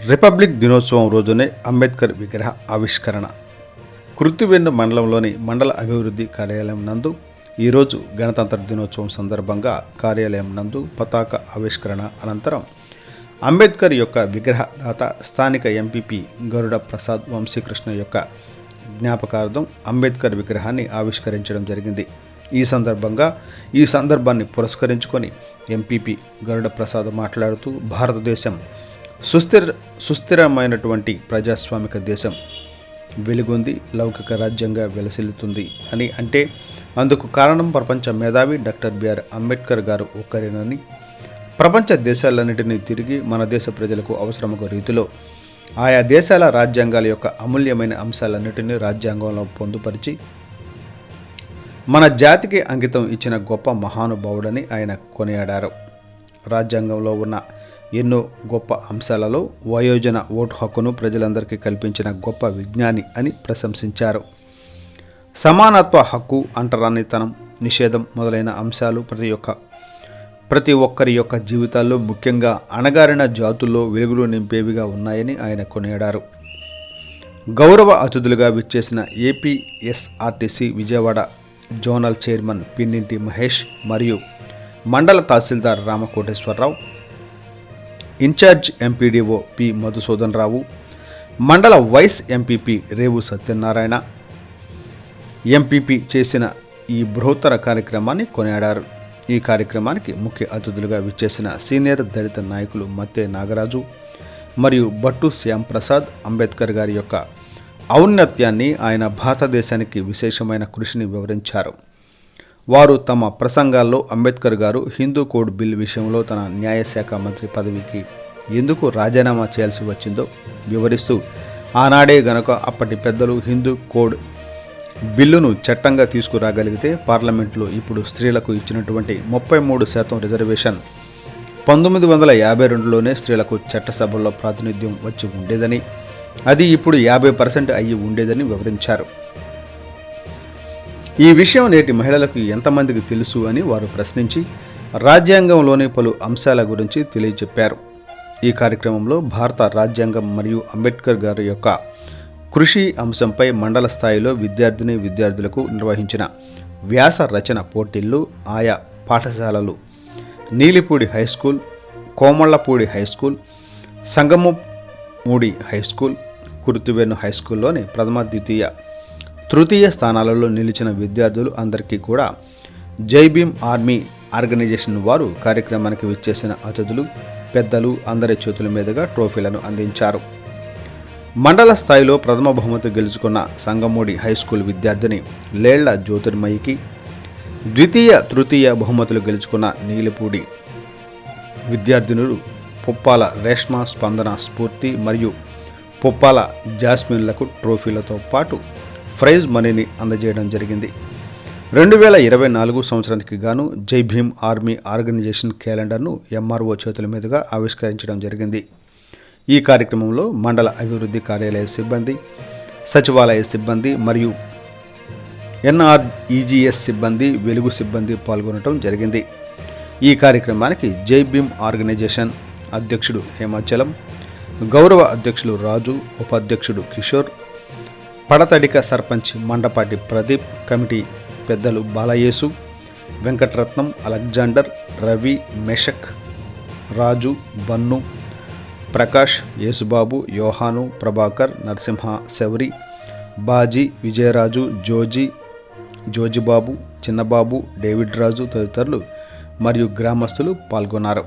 Republic దినోత్సవం రోజునే అంబేద్కర్ విగ్రహ ఆవిష్కరణ. కృత్తివెన్ను మండలంలోని మండల అభివృద్ధి కార్యాలయం నందు ఈరోజు గణతంత్ర దినోత్సవం సందర్భంగా కార్యాలయం నందు పతాక ఆవిష్కరణ అనంతరం అంబేద్కర్ యొక్క విగ్రహదాత స్థానిక ఎంపీపీ గరుడ ప్రసాద్ వంశీకృష్ణ యొక్క జ్ఞాపకార్థం అంబేద్కర్ విగ్రహాన్ని ఆవిష్కరించడం జరిగింది. ఈ సందర్భాన్ని పురస్కరించుకొని ఎంపీపీ గరుడ ప్రసాద్ మాట్లాడుతూ భారతదేశం సుస్థిరమైనటువంటి ప్రజాస్వామిక దేశం, వెలుగొంది లౌకిక రాజ్యంగా వెలసిల్లుతుంది అని అంటే అందుకు కారణం ప్రపంచ మేధావి డాక్టర్ బిఆర్ అంబేద్కర్ గారు ఒక్కరేనని, ప్రపంచ దేశాలన్నింటినీ తిరిగి మన దేశ ప్రజలకు అవసరమగు రీతిలో ఆయా దేశాల రాజ్యాంగాల యొక్క అమూల్యమైన అంశాలన్నింటినీ రాజ్యాంగంలో పొందుపరిచి మన జాతికి అంకితం ఇచ్చిన గొప్ప మహానుభావుడని ఆయన కొనియాడారు. రాజ్యాంగంలో ఉన్న ఎన్నో గొప్ప అంశాలలో వయోజన ఓటు హక్కును ప్రజలందరికీ కల్పించిన గొప్ప విజ్ఞాని అని ప్రశంసించారు. సమానత్వ హక్కు, అంటరానితనం నిషేధం మొదలైన అంశాలు ప్రతి ఒక్కరి యొక్క జీవితాల్లో, ముఖ్యంగా అణగారిన జాతుల్లో వెలుగులు నింపేవిగా ఉన్నాయని ఆయన కొనియాడారు. గౌరవ అతిథులుగా విచ్చేసిన APSRTC Vijayawada zonal chairman Pinninti Mahesh మరియు మండల తహసీల్దార్ Ramakoteswararao, incharge MPDO P Madhusudan Rao, మండల vice MPP Revu Satyanarayana MPP చేసిన ఈ బృహత్తర కార్యక్రమాన్ని కొనియాడారు. ఈ కార్యక్రమానికి ముఖ్య అతిథులుగా విచ్చేసిన సీనియర్ దళిత నాయకులు మత్తే నాగరాజు మరియు బట్టు శ్యాంప్రసాద్ అంబేద్కర్ గారి యొక్క ఔన్నత్యాన్ని, ఆయన భారతదేశానికి విశేషమైన కృషిని వివరించారు. వారు తమ ప్రసంగాల్లో అంబేద్కర్ గారు హిందూ కోడ్ బిల్ విషయంలో తన న్యాయశాఖ మంత్రి పదవికి ఎందుకు రాజీనామా చేయాల్సి వచ్చిందో వివరిస్తూ, ఆనాడే గనక అప్పటి పెద్దలు హిందూ కోడ్ బిల్లును చట్టంగా తీసుకురాగలిగితే పార్లమెంట్లో ఇప్పుడు స్త్రీలకు ఇచ్చినటువంటి 33% రిజర్వేషన్ 1952లోనే స్త్రీలకు చట్టసభల్లో ప్రాతినిధ్యం వచ్చి ఉండేదని, అది ఇప్పుడు 50% అయ్యి ఉండేదని వివరించారు. ఈ విషయం నేటి మహిళలకు ఎంతమందికి తెలుసు అని వారు ప్రశ్నించి రాజ్యాంగంలోని పలు అంశాల గురించి తెలియచెప్పారు. ఈ కార్యక్రమంలో భారత రాజ్యాంగం మరియు అంబేద్కర్ గారి యొక్క కృషి అంశంపై మండల స్థాయిలో విద్యార్థులకు నిర్వహించిన వ్యాస రచన పోటీల్లో ఆయా పాఠశాలలు నీలిపూడి హైస్కూల్, కోమళ్లపూడి హైస్కూల్, సంగమూడి హైస్కూల్, కుర్తివెన్ను హైస్కూల్లోని ప్రథమ, ద్వితీయ, తృతీయ స్థానాలలో నిలిచిన విద్యార్థులు అందరికీ కూడా జై భీమ్ ఆర్మీ ఆర్గనైజేషన్ వారు కార్యక్రమానికి విచ్చేసిన అతిథులు, పెద్దలు అందరి చేతుల మీదుగా ట్రోఫీలను అందించారు. మండల స్థాయిలో ప్రథమ బహుమతి గెలుచుకున్న సంగమూడి హైస్కూల్ విద్యార్థిని లేళ్ల జ్యోతిర్మయికి, ద్వితీయ, తృతీయ బహుమతులు గెలుచుకున్న నీలిపూడి విద్యార్థినులు పుప్పాల రేష్మ, స్పందన, స్ఫూర్తి మరియు పుప్పాల జాస్మిన్లకు ట్రోఫీలతో పాటు ప్రైజ్ మనీని అందజేయడం జరిగింది. 2024 సంవత్సరానికి గాను జై భీమ్ ఆర్మీ ఆర్గనైజేషన్ క్యాలెండర్ను ఎంఆర్ఓ చేతుల మీదుగా ఆవిష్కరించడం జరిగింది. ఈ కార్యక్రమంలో మండల అభివృద్ధి కార్యాలయ సిబ్బంది, సచివాలయ సిబ్బంది మరియు ఎన్ఆర్ఈజీఎస్ సిబ్బంది, వెలుగు సిబ్బంది పాల్గొనడం జరిగింది. ఈ కార్యక్రమానికి జై భీమ్ ఆర్గనైజేషన్ అధ్యక్షుడు హేమాచలం, గౌరవ అధ్యక్షులు రాజు, ఉపాధ్యక్షుడు కిషోర్, పడతడిక సర్పంచ్ మండపాటి ప్రదీప్, కమిటీ పెద్దలు బాలయేసు, వెంకటరత్నం, అలెగ్జాండర్, రవి, మెషక్, రాజు, బన్ను, ప్రకాష్, యేసుబాబు, యోహాను, ప్రభాకర్, నరసింహ, శౌరి, బాజీ, విజయరాజు, జోజిబాబు, చిన్నబాబు, డేవిడ్ రాజు తదితరులు మరియు గ్రామస్తులు పాల్గొన్నారు.